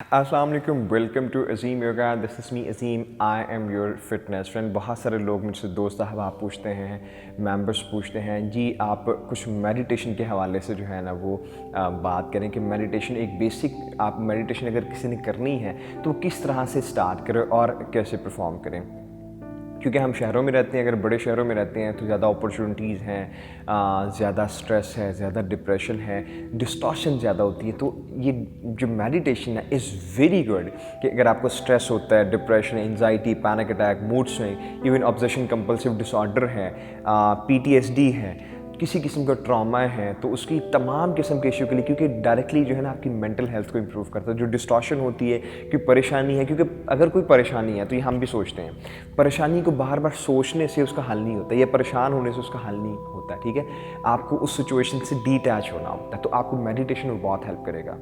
अस्सलाम वालेकुम, welcome to Azeem yoga. This is me Azeem, I am your fitness friend. बहुत सारे लोग मुझसे दोस्त अहबाब पूछते हैं, मेंबर्स पूछते हैं जी आप कुछ मेडिटेशन के हवाले से जो है ना वो बात करें कि मेडिटेशन एक बेसिक, आप मेडिटेशन अगर किसी ने करनी है तो किस तरह से स्टार्ट करें और कैसे परफॉर्म करें। क्योंकि हम शहरों में रहते हैं, अगर बड़े शहरों में रहते हैं तो ज़्यादा अपॉर्चुनिटीज़ हैं, ज़्यादा स्ट्रेस है, ज़्यादा डिप्रेशन है, डिस्टॉर्शन ज़्यादा होती है। तो ये जो मेडिटेशन है इज़ वेरी गुड कि अगर आपको स्ट्रेस होता है, depression, anxiety, panic attack, mood swing, even obsession compulsive disorder है, पीटीएसडी है, किसी किस्म का ट्रॉमा है, तो उसकी तमाम किस्म के इशू के लिए, क्योंकि डायरेक्टली जो है ना आपकी मेंटल हेल्थ को इम्प्रूव करता है। जो डिस्टॉर्शन होती है, कोई परेशानी है, क्योंकि अगर कोई परेशानी है तो ये हम भी सोचते हैं, परेशानी को बार बार सोचने से उसका हल नहीं होता, या परेशान होने से उसका हल नहीं होता। ठीक है, आपको उस सिचुएशन से डिटैच होना होता है। तो आपको मेडिटेशन में बहुत हेल्प करेगा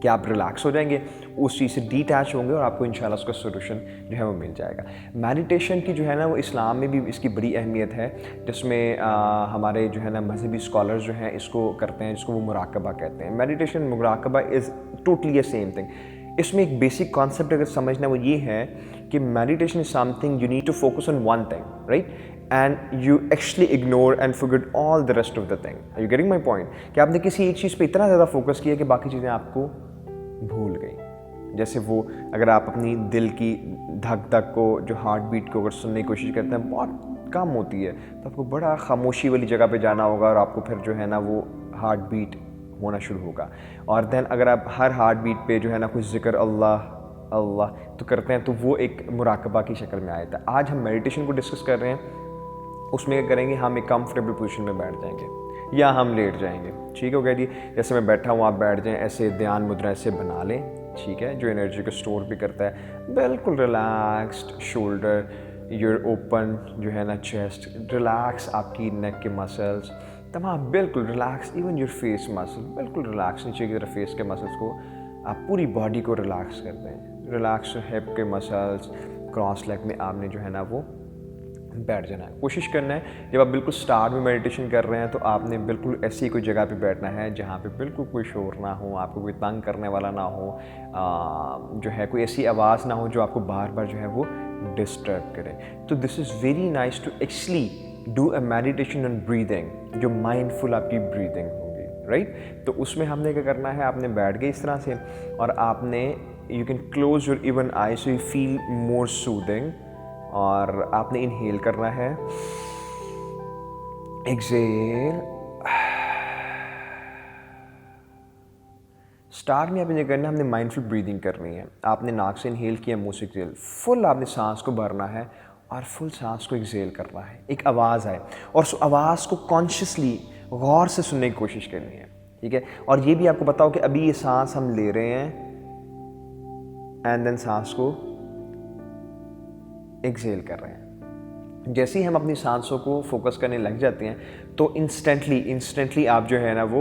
कि आप रिलैक्स हो जाएंगे, उस चीज़ से डिटैच होंगे और आपको इंशाल्लाह उसका सोल्यूशन जो है वो मिल जाएगा। मेडिटेशन की जो है ना वो इस्लाम में भी इसकी बड़ी अहमियत है, जिसमें हमारे जो है ना मजहबी स्कॉलर्स जो हैं इसको करते हैं, जिसको वो मुराकबा कहते हैं। मेडिटेशन, मुराकबा is totally a same thing. इसमें एक बेसिक कॉन्सेप्ट अगर समझना वो ये है कि meditation is something you need to focus on one thing, right, and you actually ignore and forget all the rest of the thing. Are you getting my point? कि आपने किसी एक चीज़ पे इतना ज़्यादा फोकस किया कि बाकी चीज़ें आपको भूल गई। जैसे वो, अगर आप अपनी दिल की धक धक को, जो हार्ट बीट को अगर सुनने की कोशिश करते हैं, बहुत कम होती है, तो आपको बड़ा खामोशी वाली जगह पे जाना होगा और आपको फिर जो है ना वो हार्ट बीट होना शुरू होगा। और देन अगर आप हर हार्ट बीट पे जो है ना कुछ जिक्र अल्लाह अल्लाह तो करते हैं, तो वो एक मुराकबा की शक्ल में आया था। आज हम मेडिटेशन को डिस्कस कर रहे हैं। उसमें क्या करेंगे, हम एक कंफर्टेबल पोजीशन में बैठ जाएंगे या हम लेट जाएंगे। ठीक हो गया जी, जैसे मैं बैठा हूँ आप बैठ जाएं, ऐसे ध्यान मुद्रा ऐसे बना लें। ठीक है, जो एनर्जी को स्टोर भी करता है। बिल्कुल रिलैक्स्ड शोल्डर, योर ओपन जो है ना चेस्ट, रिलैक्स आपकी नेक के मसल्स तमाम बिल्कुल relax, even your face muscle बिल्कुल रिलैक्स, नीचे की तरफ फेस के मसल्स को आप पूरी बॉडी को रिलैक्स कर दें। रिलैक्स हिप के मसल्स, क्रॉस लेग में आपने जो है ना वो बैठ जाना है। कोशिश करना है जब आप बिल्कुल स्टार्ट में मेडिटेशन कर रहे हैं तो आपने बिल्कुल ऐसी कोई जगह पे बैठना है जहाँ पे बिल्कुल कोई शोर ना हो, आपको कोई तंग करने वाला ना हो, जो है कोई ऐसी आवाज़ ना हो जो आपको बार बार जो है वो डिस्टर्ब करे। तो this is very nice to actually do a meditation on breathing, जो माइंडफुल आपकी ब्रीदिंग होगी, राइट। तो उसमें हमने क्या करना है, आपने बैठ गए इस तरह से और आपने, you can close your even I so you feel more soothing, और आपने इनहेल करना है, एक्सेल। स्टार्ट में आपने ये करना है, हमने माइंडफुल ब्रीदिंग करनी है। आपने नाक से इनहेल किया, मुंह से एक्सेल, फुल आपने सांस को भरना है और फुल सांस को एक्सेल करना है। एक आवाज़ आए और उस आवाज़ को कॉन्शियसली गौर से सुनने की कोशिश करनी है। ठीक है, और ये भी आपको बताओ कि अभी ये सांस हम ले रहे हैं एंड देन सांस को एक्सेल कर रहे हैं। जैसे ही हम अपनी सांसों को फोकस करने लग जाते हैं तो इंस्टेंटली आप जो है ना वो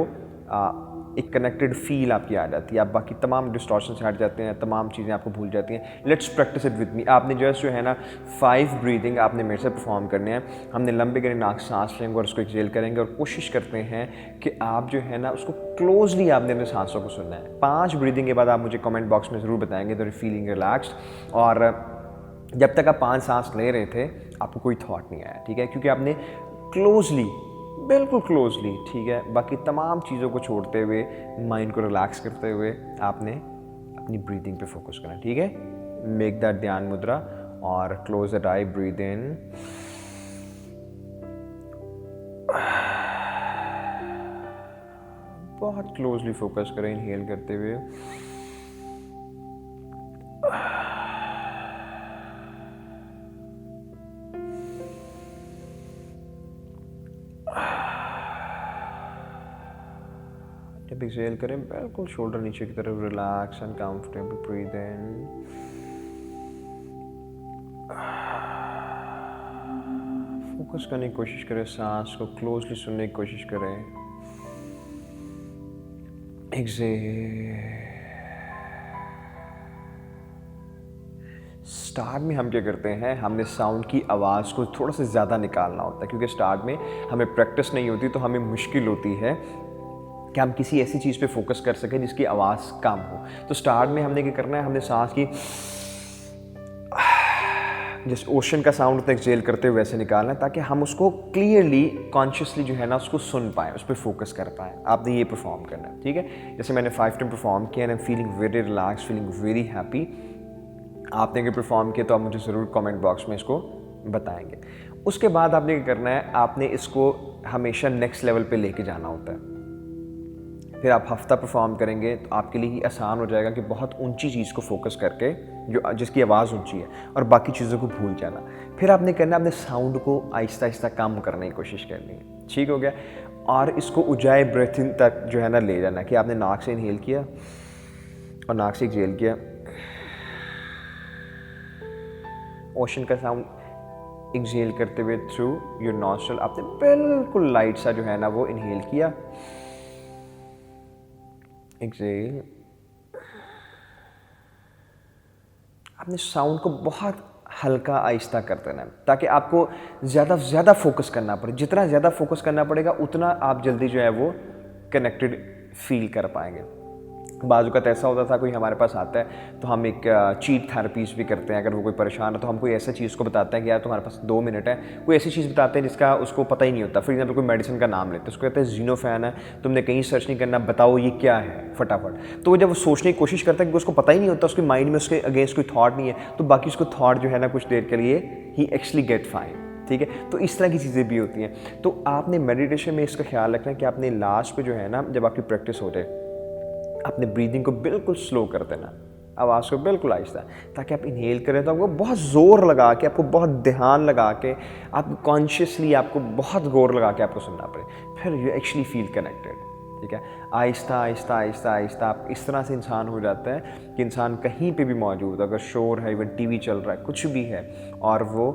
एक कनेक्टेड फील आपकी आ जाती है। आप बाकी तमाम डिस्टॉर्शन से हट जाते हैं, तमाम चीज़ें आपको भूल जाती हैं। Let's practice it with me. आपने जस्ट जो है ना 5 ब्रीदिंग आपने मेरे से परफॉर्म करने हैं। हमने लंबे गहरे नाक सांस लेंगे और उसको एक्सेल करेंगे और कोशिश करते हैं कि आप जो है ना उसको क्लोजली आपने अपने सांसों को सुनना है। 5 ब्रीदिंग के बाद आप मुझे कमेंट बॉक्स में ज़रूर बताएंगे दैट यू फीलिंग रिलैक्स्ड। और जब तक आप 5 सांस ले रहे थे आपको कोई थॉट नहीं आया, ठीक है, क्योंकि आपने क्लोजली, बिल्कुल क्लोजली, ठीक है, बाकी तमाम चीज़ों को छोड़ते हुए, माइंड को रिलैक्स करते हुए आपने अपनी ब्रीदिंग पे फोकस करना। ठीक है, मेक दैट ध्यान मुद्रा और close that I, breathe in, बहुत क्लोजली फोकस करें इनहेल करते हुए, जब एक्सेल करें बिल्कुल शोल्डर नीचे की तरफ relax and comfortable, breathe in, focus करने की कोशिश करें, सांस को क्लोजली सुनने की कोशिश करें, एक्सेल। स्टार्ट में हम क्या करते हैं, हमने साउंड की आवाज़ को थोड़ा सा ज़्यादा निकालना होता है, क्योंकि स्टार्ट में हमें प्रैक्टिस नहीं होती तो हमें मुश्किल होती है कि हम किसी ऐसी चीज़ पे फोकस कर सकें जिसकी आवाज़ कम हो। तो स्टार्ट में हमने क्या करना है, हमने सांस की जिस ओशन का साउंड तक एक्सहेल करते हुए वैसे निकालना है, ताकि हम उसको क्लियरली कॉन्शियसली जो है ना उसको सुन पाएँ, उस पर फोकस कर पाएँ। आपने ये परफॉर्म करना है, ठीक है। जैसे मैंने 5 टाइम परफॉर्म किया and I am feeling very relax, feeling very happy. आपने अगर परफॉर्म किया तो आप मुझे ज़रूर कमेंट बॉक्स में इसको बताएंगे। उसके बाद आपने क्या करना है, आपने इसको हमेशा नेक्स्ट लेवल पे लेके जाना होता है। फिर आप हफ्ता परफॉर्म करेंगे तो आपके लिए ही आसान हो जाएगा कि बहुत ऊंची चीज़ को फोकस करके, जो जिसकी आवाज़ ऊंची है, और बाकी चीज़ों को भूल जाना। फिर आपने करना, अपने साउंड को आहिस्ता आहिस्ता कम करने की कोशिश करनी है, ठीक हो गया। और इसको उजाए ब्रेथिंग तक जो है ना ले जाना, कि आपने नाक से इनहेल किया और नाक से एक्सहेल किया। ओशन का साउंड एक्सहेल करते हुए थ्रू योर नॉस्ट्रल आपने बिल्कुल लाइट सा जो है ना वो इनहेल किया, एक्सहेल। आपने साउंड को बहुत हल्का आहिस्ता कर देना है, ताकि आपको ज़्यादा से ज़्यादा फोकस करना पड़े। जितना ज़्यादा फोकस करना पड़ेगा उतना आप जल्दी जो है वो कनेक्टेड फील कर पाएंगे। बाजू का ऐसा होता था, कोई हमारे पास आता है तो हम एक चीट थेरेपीज भी करते हैं। अगर वो कोई परेशान है तो हम कोई ऐसा चीज़ को बताते हैं कि यार तुम्हारे पास 2 मिनट है, कोई ऐसी चीज़ बताते हैं जिसका उसको पता ही नहीं होता। फॉर एग्जाम्पल कोई मेडिसिन का नाम लेते हैं, उसको कहते हैं जीनोफैन है, तुमने कहीं सर्च नहीं करना, बताओ ये क्या है फटाफट। तो वो जब वो सोचने की कोशिश करता है, क्योंकि उसको पता ही नहीं होता, उसके माइंड में उसके अगेंस्ट कोई थॉट नहीं है, तो बाकी उसको थॉट जो है ना कुछ देर के लिए ही एक्चुअली गेट फाइन, ठीक है। तो इस तरह की चीज़ें भी होती हैं। तो आपने मेडिटेशन में इसका ख्याल रखना है कि आपने लास्ट पे जो है ना, जब आपकी प्रैक्टिस हो जाए, अपने ब्रीदिंग को बिल्कुल स्लो कर देना, आवाज़ को बिल्कुल आहिस्ता, ताकि आप इनहेल करें तो आपको बहुत ज़ोर लगा के, आपको बहुत ध्यान लगा के, आप कॉन्शियसली आपको बहुत गौर लगा के आपको सुनना पड़े, फिर यू एक्चुअली फील कनेक्टेड, ठीक है। आहिस्ता आहिस्ता आहिस्ता आहिस्ता आप इस तरह से इंसान हो जाता है कि इंसान कहीं पे भी मौजूद, अगर शोर है, इवन टीवी चल रहा है, कुछ भी है, और वो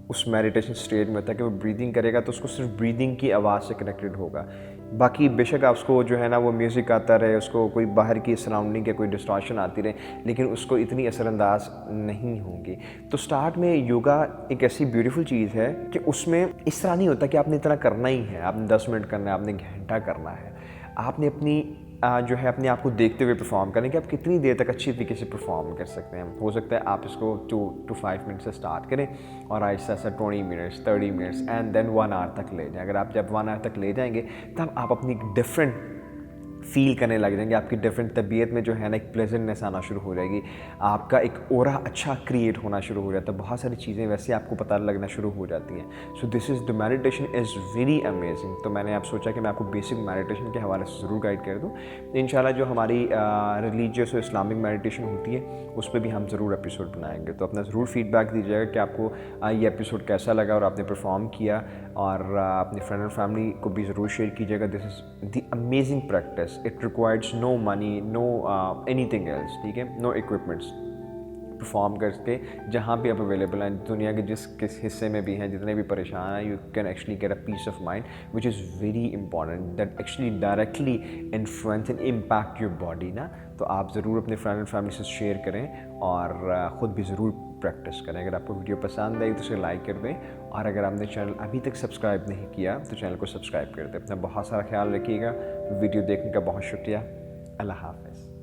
उस मेडिटेशन स्टेट में होता है कि वो ब्रीदिंग करेगा तो उसको सिर्फ ब्रीदिंग की आवाज़ से कनेक्टेड होगा। बाकी बेशक आप उसको जो है ना वो म्यूज़िक आता रहे, उसको कोई बाहर की सराउंडिंग के कोई डिस्ट्रैक्शन आती रहे, लेकिन उसको इतनी असरअंदाज नहीं होंगी। तो स्टार्ट में योगा एक ऐसी ब्यूटीफुल चीज़ है कि उसमें इस तरह नहीं होता कि आपने इतना करना ही है, आपने 10 मिनट करना है, आपने घंटा करना है। आपने अपनी जो है अपने आप को देखते हुए परफॉर्म करें कि आप कितनी देर तक अच्छी तरीके से परफॉर्म कर सकते हैं। हो सकता है आप इसको 2 to 5 मिनट से स्टार्ट करें और आहिस्ता सा 20 minutes 30 minutes and then 1 hour तक ले जाएं। अगर आप जब 1 आवर तक ले जाएंगे तब आप अपनी डिफरेंट फील करने लग जाएंगे, आपकी डिफरेंट तबीयत में जो है ना एक प्लेजेंटनेस आना शुरू हो जाएगी, आपका एक ओरा अच्छा क्रिएट होना शुरू हो जाता है, बहुत सारी चीज़ें वैसे आपको पता लगना शुरू हो जाती हैं। So this is the meditation is very amazing. तो मैंने आप सोचा कि मैं आपको बेसिक मेडिटेशन के हवाले से ज़रूर गाइड कर दूँ। इंशाल्लाह जो हमारी रिलीजियस और इस्लामिक मेडिटेशन होती है उस पर भी हम ज़रूर एपिसोड बनाएंगे। तो अपना ज़रूर फीडबैक दीजिएगा कि आपको ये एपिसोड कैसा लगा और आपने परफॉर्म किया, और अपने फ्रेंड और फैमिली को भी ज़रूर शेयर कीजिएगा। This is the amazing practice, it requires no money, no anything else, ठीक है, नो इक्विपमेंट्स। परफॉर्म करके जहाँ भी आप अवेलेबल हैं, दुनिया के जिस किस हिस्से में भी हैं, जितने भी परेशान हैं, you can actually get a peace of mind which is very important, that actually directly influence and impact your body ना। तो आप ज़रूर अपने फ्रेंड एंड फैमिली से शेयर करें और ख़ुद भी ज़रूर प्रैक्टिस करें। अगर आपको वीडियो पसंद आई तो उसे लाइक कर दें, और अगर आपने चैनल अभी तक सब्सक्राइब नहीं किया तो चैनल को सब्सक्राइब कर दें। अपना बहुत सारा ख्याल रखिएगा। वीडियो देखने का बहुत शुक्रिया। अल्लाह हाफ़िज़।